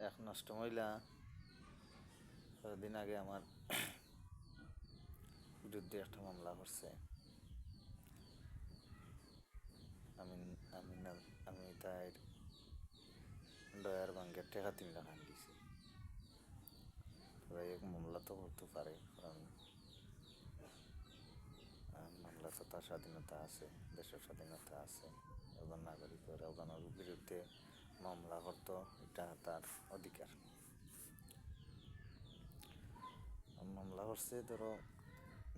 এক নষ্ট মহিলা কয়েকদিন আগে আমার বিরুদ্ধে একটা মামলা করছে। আমি আমি না আমি তাই ডয়ার ভাঙ্গের টাকা 3 লাখ আন দিছি। তবে এক মামলা তো করতে পারে, কারণ মামলা তো তার স্বাধীনতা আছে, দেশের স্বাধীনতা আছে। একজন নাগরিকের একজনের বিরুদ্ধে মামলা করতো, এটা তার অধিকার। মামলা করছে, ধরো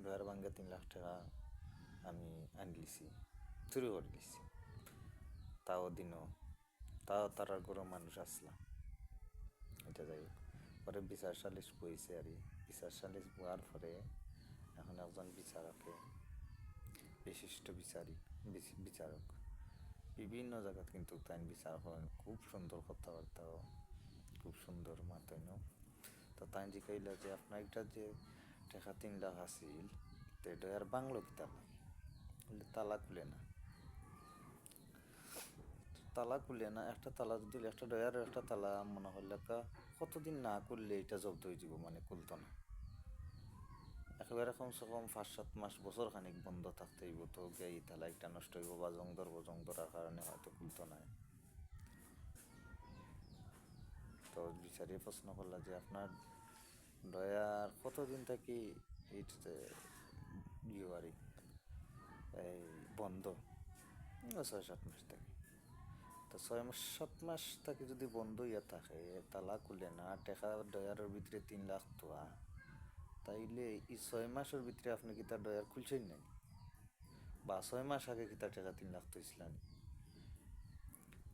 ডয়ার ভাঙ্গে 3 লাখ টাকা আমি আনলিছি, চুরি করে দিছি। তাও তার গরু মানুষ আসলাম, এটা যাই হোক। পরে বিচার সালিশ বইছে, আর বিচার সালিশ বওয়ার পরে এখন একজন বিচারকে, বিশিষ্ট বিচারক বিভিন্ন জায়গাত কিন্তু তাই বিচার করেন, খুব সুন্দর কথাবার্তাও, খুব সুন্দর মাতইন। তো তাই জিকাইলা যে আপনার একটা যে টাকা 3 লাখ আসিল, তো এটা আর বাংলো কিতাব তালা খুলে না, একটা তালা যদি একটা ডয়ারের একটা তালা মনে হলে কতদিন না করলে এটা জব্দ হয়ে যাব, মানে খুলতো না। একেবারে কমসে কম 5-7 মাস, বছর খানিক বন্ধ থাকতে হইব, তো এই তালা একটা নষ্ট হইব বা জং ধরার কারণে হয়তো খুলতো না। তো বিচারে প্রশ্ন করলা যে আপনার ডয়ার কতদিন থাকি এইটাতে ইয়ে এই বন্ধ? 6-7 মাস থাকে। তো 6-7 মাস থাকে যদি বন্ধ ইয়া থাকে, তালা খুলে না, টেকা ডয়ারের ভিতরে 3 লাখ তোয়া, তাইলে এই 6 মাসের ভিতরে আপনি কি তার ডয়ার খুলছেন নাই? বা 6 মাস আগে কি তার টাকা 3 লাখ তুইছিলেন?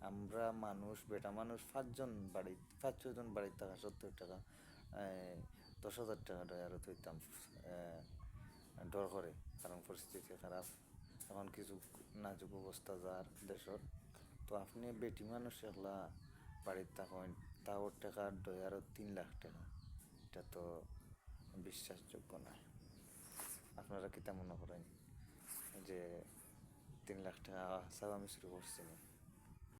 আমরা মানুষ, বেটা মানুষ 5-6 জন বাড়িতে থাকা সত্তর টাকা 10,000 টাকা ডয়ারও তুইতাম ডর করে, কারণ পরিস্থিতি খারাপ, এখন কিছু নাজুক অবস্থা যার দেশের। তো আপনি বেটি মানুষ একলা বাড়িতে থাকেন, তাও টাকা ডয়ারও 3 লাখ টাকা, এটা তো বিশ্বাসযোগ্য নয়। আপনারা কিতা মনে করেন যে 3 লাখ টাকা সব আমি শুরু করছি?